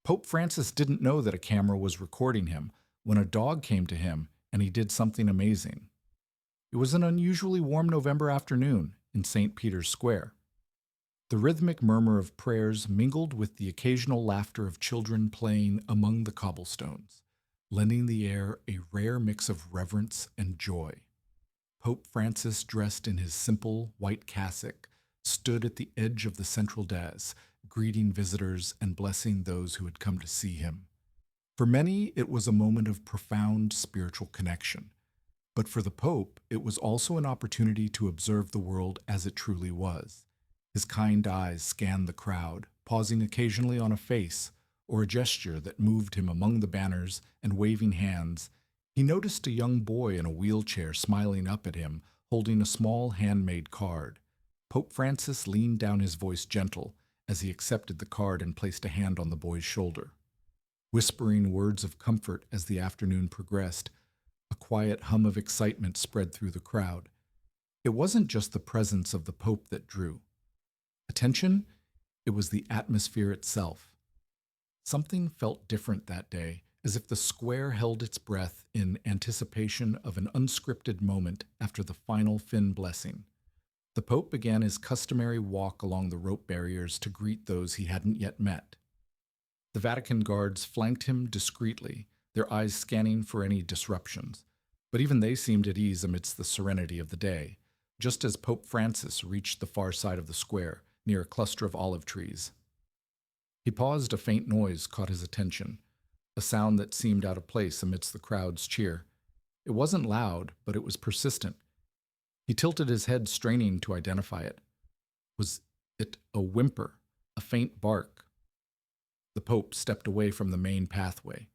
Pope Francis didn't know that a camera was recording him when a dog came to him and he did something amazing. It was an unusually warm November afternoon in St. Peter's Square. The rhythmic murmur of prayers mingled with the occasional laughter of children playing among the cobblestones, lending the air a rare mix of reverence and joy. Pope Francis, dressed in his simple white cassock, stood at the edge of the central dais, greeting visitors and blessing those who had come to see him. For many, it was a moment of profound spiritual connection. But for the Pope, it was also an opportunity to observe the world as it truly was. His kind eyes scanned the crowd, pausing occasionally on a face or a gesture that moved him among the banners and waving hands. He noticed a young boy in a wheelchair smiling up at him, holding a small handmade card. Pope Francis leaned down, his voice gentle, as he accepted the card and placed a hand on the boy's shoulder. Whispering words of comfort as the afternoon progressed, a quiet hum of excitement spread through the crowd. It wasn't just the presence of the Pope that drew attention, it was the atmosphere itself. Something felt different that day, as if the square held its breath in anticipation of an unscripted moment after the final fin blessing. The Pope began his customary walk along the rope barriers to greet those he hadn't yet met. The Vatican guards flanked him discreetly, their eyes scanning for any disruptions, but even they seemed at ease amidst the serenity of the day, just as Pope Francis reached the far side of the square, near a cluster of olive trees. He paused. A faint noise caught his attention, a sound that seemed out of place amidst the crowd's cheer. It wasn't loud, but it was persistent. He tilted his head, straining to identify it. Was it a whimper, a faint bark? The Pope stepped away from the main pathway,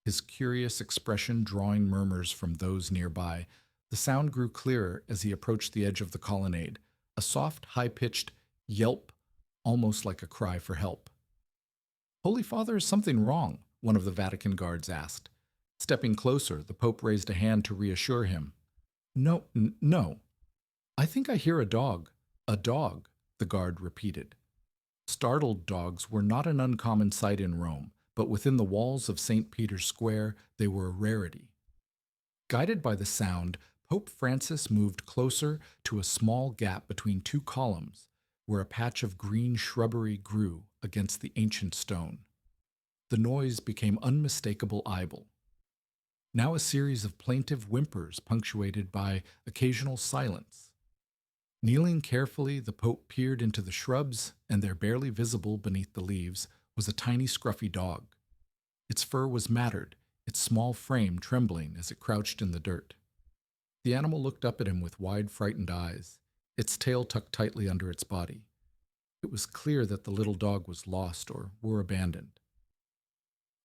his curious expression drawing murmurs from those nearby. The sound grew clearer as he approached the edge of the colonnade, a soft, high-pitched yelp, almost like a cry for help. "Holy Father, is something wrong?" one of the Vatican guards asked. Stepping closer, the Pope raised a hand to reassure him. No. I think I hear a dog." "A dog," the guard repeated. Startled dogs were not an uncommon sight in Rome, but within the walls of St. Peter's Square they were a rarity. Guided by the sound, Pope Francis moved closer to a small gap between two columns, where a patch of green shrubbery grew against the ancient stone. The noise became unmistakable audible. Now a series of plaintive whimpers punctuated by occasional silence. Kneeling carefully, the Pope peered into the shrubs, and there, barely visible beneath the leaves, was a tiny scruffy dog. Its fur was matted, its small frame trembling as it crouched in the dirt. The animal looked up at him with wide, frightened eyes, its tail tucked tightly under its body. It was clear that the little dog was lost or were abandoned.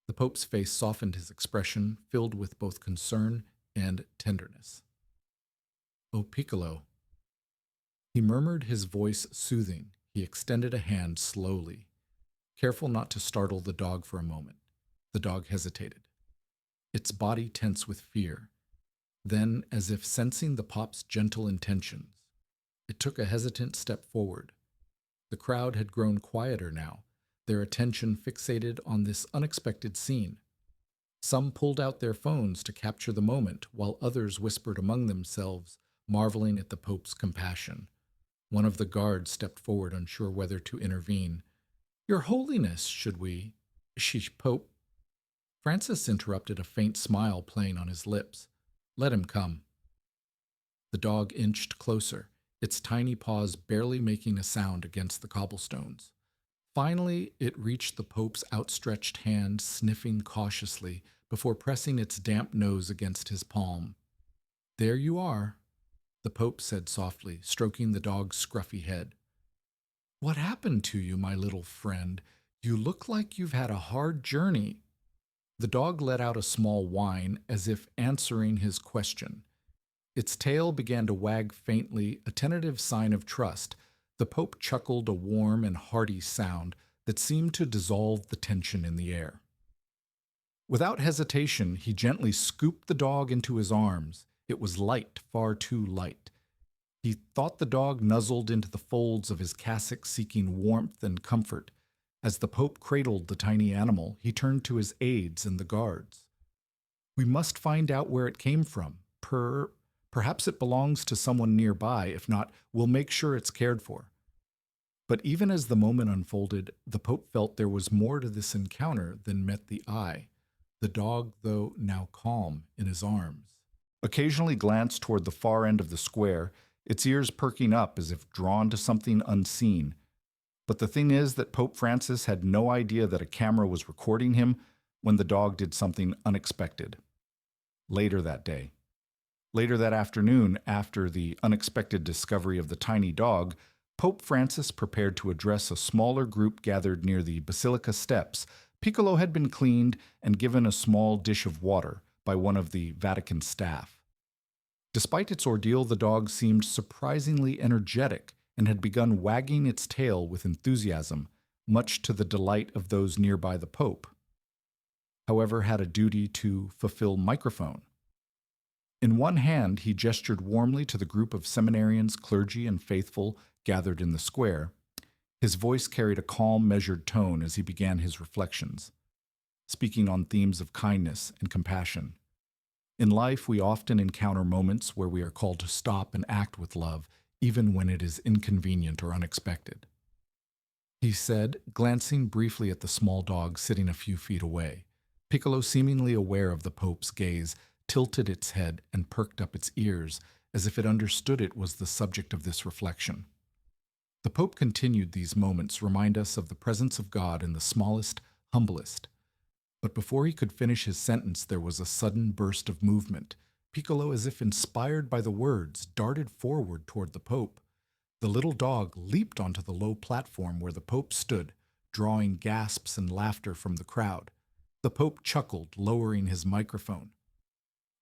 The Pope's face softened, his expression filled with both concern and tenderness. "Oh, Piccolo." He murmured, his voice soothing. He extended a hand slowly, careful not to startle the dog for a moment. The dog hesitated, its body tense with fear. Then, as if sensing the Pop's gentle intentions, it took a hesitant step forward. The crowd had grown quieter now, their attention fixated on this unexpected scene. Some pulled out their phones to capture the moment, while others whispered among themselves, marveling at the Pope's compassion. One of the guards stepped forward, unsure whether to intervene. "Your Holiness, should we—" "Sheesh, Pope." Francis interrupted, a faint smile playing on his lips. "Let him come." The dog inched closer, its tiny paws barely making a sound against the cobblestones. Finally, it reached the Pope's outstretched hand, sniffing cautiously before pressing its damp nose against his palm. "There you are," the Pope said softly, stroking the dog's scruffy head. "What happened to you, my little friend? You look like you've had a hard journey." The dog let out a small whine, as if answering his question. Its tail began to wag faintly, a tentative sign of trust. The Pope chuckled, a warm and hearty sound that seemed to dissolve the tension in the air. Without hesitation, he gently scooped the dog into his arms. It was light, far too light. He thought the dog nuzzled into the folds of his cassock, seeking warmth and comfort. As the Pope cradled the tiny animal, he turned to his aides and the guards. We must find out where it came from. Perhaps it belongs to someone nearby. If not, we'll make sure it's cared for. But even as the moment unfolded, the Pope felt there was more to this encounter than met the eye. The dog, though now calm, in his arms, occasionally glanced toward the far end of the square, its ears perking up as if drawn to something unseen. But the thing is that Pope Francis had no idea that a camera was recording him when the dog did something unexpected. Later that afternoon, after the unexpected discovery of the tiny dog, Pope Francis prepared to address a smaller group gathered near the Basilica steps. Piccolo had been cleaned and given a small dish of water by one of the Vatican staff. Despite its ordeal, the dog seemed surprisingly energetic and had begun wagging its tail with enthusiasm, much to the delight of those nearby the Pope. However, had a duty to fulfill microphone. In one hand, he gestured warmly to the group of seminarians, clergy, and faithful gathered in the square. His voice carried a calm, measured tone as he began his reflections, speaking on themes of kindness and compassion. In life, we often encounter moments where we are called to stop and act with love, even when it is inconvenient or unexpected. He said, glancing briefly at the small dog sitting a few feet away. Piccolo, seemingly aware of the Pope's gaze, tilted its head and perked up its ears, as if it understood it was the subject of this reflection. The Pope continued, these moments remind us of the presence of God in the smallest, humblest. But before he could finish his sentence, there was a sudden burst of movement. Piccolo, as if inspired by the words, darted forward toward the Pope. The little dog leaped onto the low platform where the Pope stood, drawing gasps and laughter from the crowd. The Pope chuckled, lowering his microphone.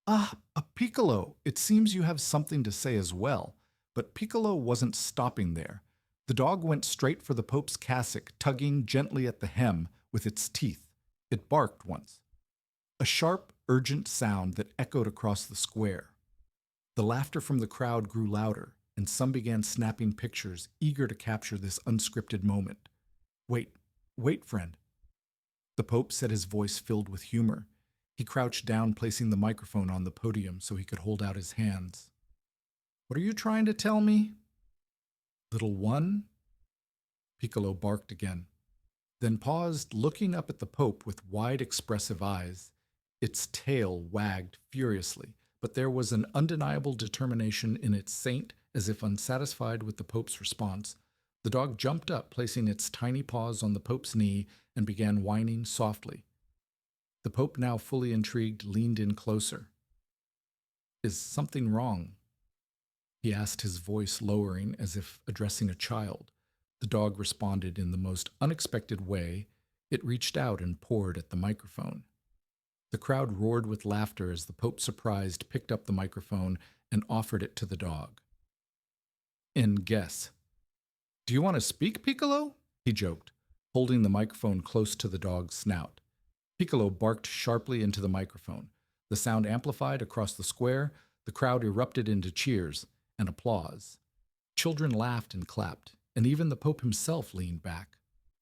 "Ah, a Piccolo! It seems you have something to say as well." But Piccolo wasn't stopping there. The dog went straight for the Pope's cassock, tugging gently at the hem with its teeth. It barked once. A sharp, urgent sound that echoed across the square. The laughter from the crowd grew louder, and some began snapping pictures, eager to capture this unscripted moment. Wait, friend." The Pope said, his voice filled with humor. He crouched down, placing the microphone on the podium so he could hold out his hands. "What are you trying to tell me?" "Little one?" Piccolo barked again, then paused, looking up at the Pope with wide, expressive eyes. Its tail wagged furiously, but there was an undeniable determination in its saint, as if unsatisfied with the Pope's response. The dog jumped up, placing its tiny paws on the Pope's knee, and began whining softly. The Pope, now fully intrigued, leaned in closer. "Is something wrong?" he asked, his voice lowering as if addressing a child. The dog responded in the most unexpected way. It reached out and pawed at the microphone. The crowd roared with laughter as the Pope, surprised, picked up the microphone and offered it to the dog. "And guess." "Do you want to speak, Piccolo?" he joked, holding the microphone close to the dog's snout. Piccolo barked sharply into the microphone. The sound amplified across the square. The crowd erupted into cheers and applause. Children laughed and clapped, and even the Pope himself leaned back,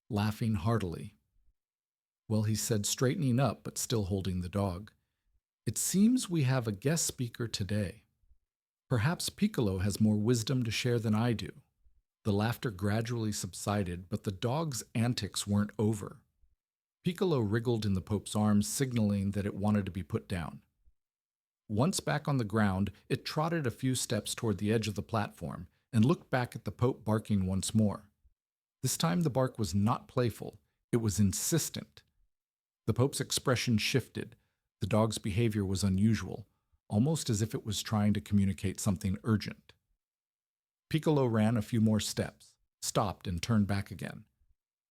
laughing heartily. "Well," he said, straightening up but still holding the dog, "it seems we have a guest speaker today. Perhaps Piccolo has more wisdom to share than I do." The laughter gradually subsided, but the dog's antics weren't over. Piccolo wriggled in the Pope's arms, signaling that it wanted to be put down. Once back on the ground, it trotted a few steps toward the edge of the platform and looked back at the Pope, barking once more. This time the bark was not playful, it was insistent. The Pope's expression shifted. The dog's behavior was unusual, almost as if it was trying to communicate something urgent. Piccolo ran a few more steps, stopped, and turned back again,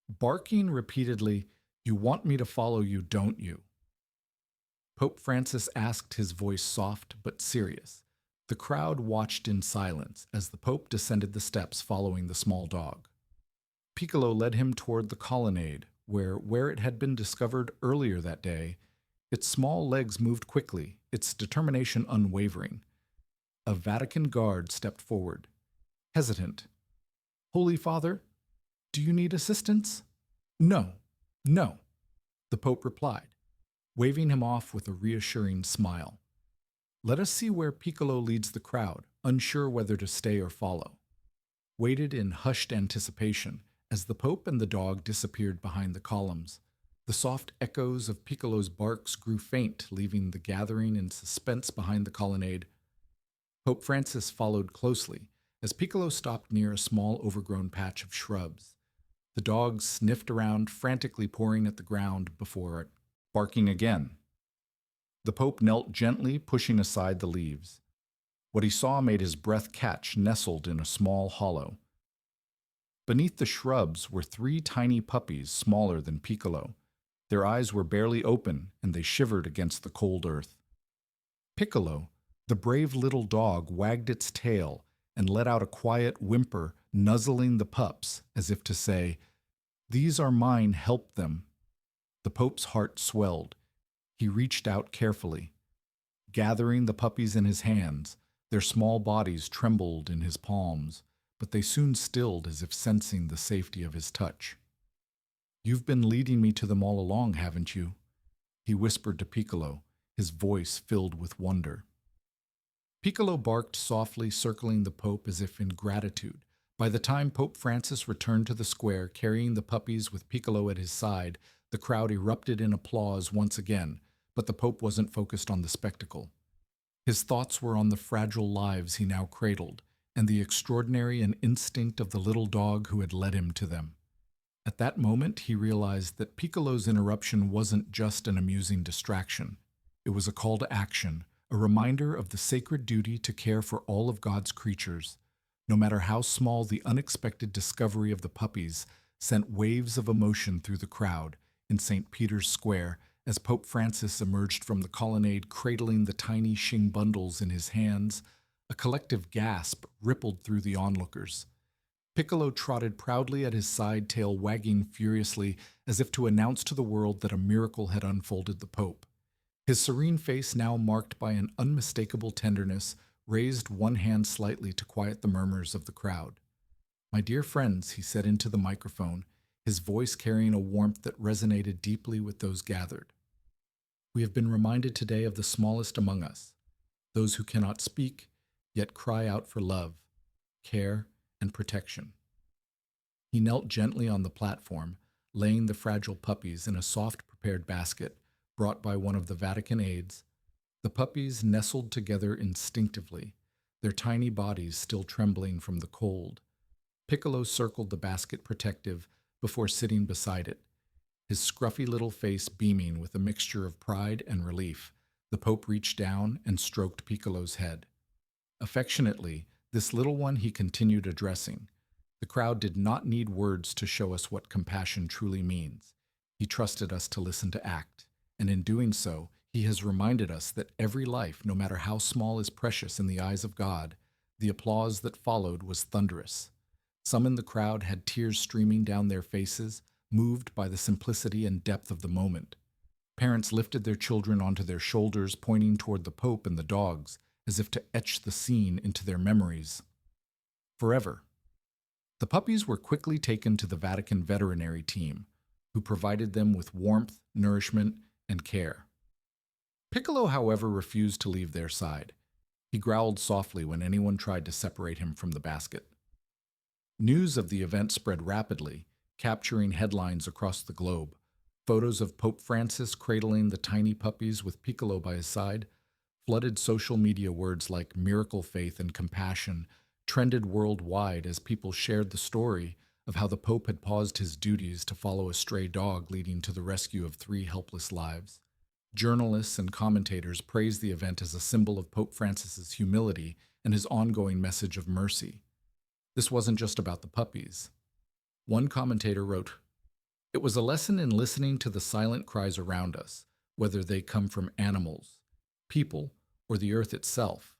barking repeatedly, "You want me to follow you, don't you?" Pope Francis asked, his voice soft but serious. The crowd watched in silence as the Pope descended the steps following the small dog. Piccolo led him toward the colonnade, where it had been discovered earlier that day. Its small legs moved quickly, its determination unwavering. A Vatican guard stepped forward, hesitant. "Holy Father, do you need assistance?" No, no, the Pope replied, waving him off with a reassuring smile. Let us see where Piccolo leads the crowd, unsure whether to stay or follow. Waited in hushed anticipation as the Pope and the dog disappeared behind the columns. The soft echoes of Piccolo's barks grew faint, leaving the gathering in suspense behind the colonnade. Pope Francis followed closely as Piccolo stopped near a small overgrown patch of shrubs. The dog sniffed around, frantically pawing at the ground before barking again. The Pope knelt gently, pushing aside the leaves. What he saw made his breath catch, nestled in a small hollow. Beneath the shrubs were three tiny puppies, smaller than Piccolo. Their eyes were barely open, and they shivered against the cold earth. Piccolo, the brave little dog, wagged its tail and let out a quiet whimper, nuzzling the pups, as if to say, "These are mine, help them." The Pope's heart swelled. He reached out carefully, gathering the puppies in his hands. Their small bodies trembled in his palms, but they soon stilled as if sensing the safety of his touch. "You've been leading me to them all along, haven't you?" he whispered to Piccolo, his voice filled with wonder. Piccolo barked softly, circling the Pope as if in gratitude. By the time Pope Francis returned to the square, carrying the puppies with Piccolo at his side, the crowd erupted in applause once again, but the Pope wasn't focused on the spectacle. His thoughts were on the fragile lives he now cradled, and the extraordinary and instinct of the little dog who had led him to them. At that moment, he realized that Piccolo's interruption wasn't just an amusing distraction. It was a call to action, a reminder of the sacred duty to care for all of God's creatures. No matter how small, the unexpected discovery of the puppies sent waves of emotion through the crowd in St. Peter's Square as Pope Francis emerged from the colonnade cradling the tiny shing bundles in his hands. A collective gasp rippled through the onlookers. Piccolo trotted proudly at his side, tail wagging furiously as if to announce to the world that a miracle had unfolded the Pope. His serene face, now marked by an unmistakable tenderness, raised one hand slightly to quiet the murmurs of the crowd. "My dear friends," he said into the microphone, his voice carrying a warmth that resonated deeply with those gathered. "We have been reminded today of the smallest among us, those who cannot speak, yet cry out for love, care, and protection." He knelt gently on the platform, laying the fragile puppies in a soft prepared basket brought by one of the Vatican aides. The puppies nestled together instinctively, their tiny bodies still trembling from the cold. Piccolo circled the basket protective before sitting beside it, his scruffy little face beaming with a mixture of pride and relief. The Pope reached down and stroked Piccolo's head. Affectionately, this little one he continued addressing. The crowd did not need words to show us what compassion truly means. He trusted us to listen to act, and in doing so, he has reminded us that every life, no matter how small, is precious in the eyes of God. The applause that followed was thunderous. Some in the crowd had tears streaming down their faces, moved by the simplicity and depth of the moment. Parents lifted their children onto their shoulders, pointing toward the Pope and the dogs, as if to etch the scene into their memories forever. The puppies were quickly taken to the Vatican veterinary team, who provided them with warmth, nourishment, and care. Piccolo, however, refused to leave their side. He growled softly when anyone tried to separate him from the basket. News of the event spread rapidly, capturing headlines across the globe. Photos of Pope Francis cradling the tiny puppies with Piccolo by his side flooded social media. Words like miracle faith and compassion trended worldwide as people shared the story of how the Pope had paused his duties to follow a stray dog, leading to the rescue of 3 helpless lives. Journalists and commentators praised the event as a symbol of Pope Francis's humility and his ongoing message of mercy. This wasn't just about the puppies. One commentator wrote, "It was a lesson in listening to the silent cries around us, whether they come from animals, people, or the earth itself."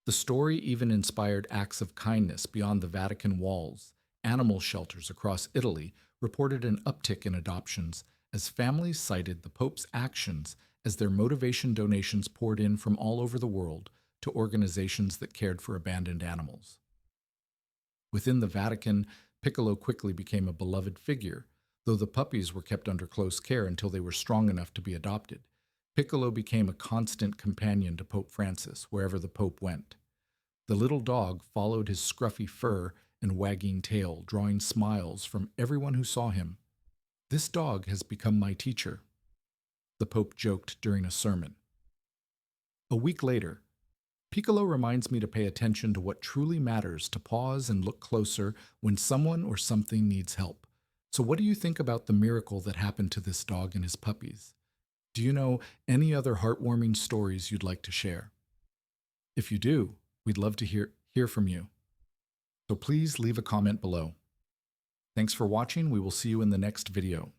The story even inspired acts of kindness beyond the Vatican walls. Animal shelters across Italy reported an uptick in adoptions as families cited the Pope's actions as their motivation. Donations poured in from all over the world to organizations that cared for abandoned animals. Within the Vatican, Piccolo quickly became a beloved figure. Though the puppies were kept under close care until they were strong enough to be adopted, Piccolo became a constant companion to Pope Francis wherever the Pope went. The little dog followed his scruffy fur and wagging tail, drawing smiles from everyone who saw him. "This dog has become my teacher," the Pope joked during a sermon. A week later, Piccolo reminds me to pay attention to what truly matters, to pause and look closer when someone or something needs help. So what do you think about the miracle that happened to this dog and his puppies? Do you know any other heartwarming stories you'd like to share? If you do, we'd love to hear from you. So please leave a comment below. Thanks for watching. We will see you in the next video.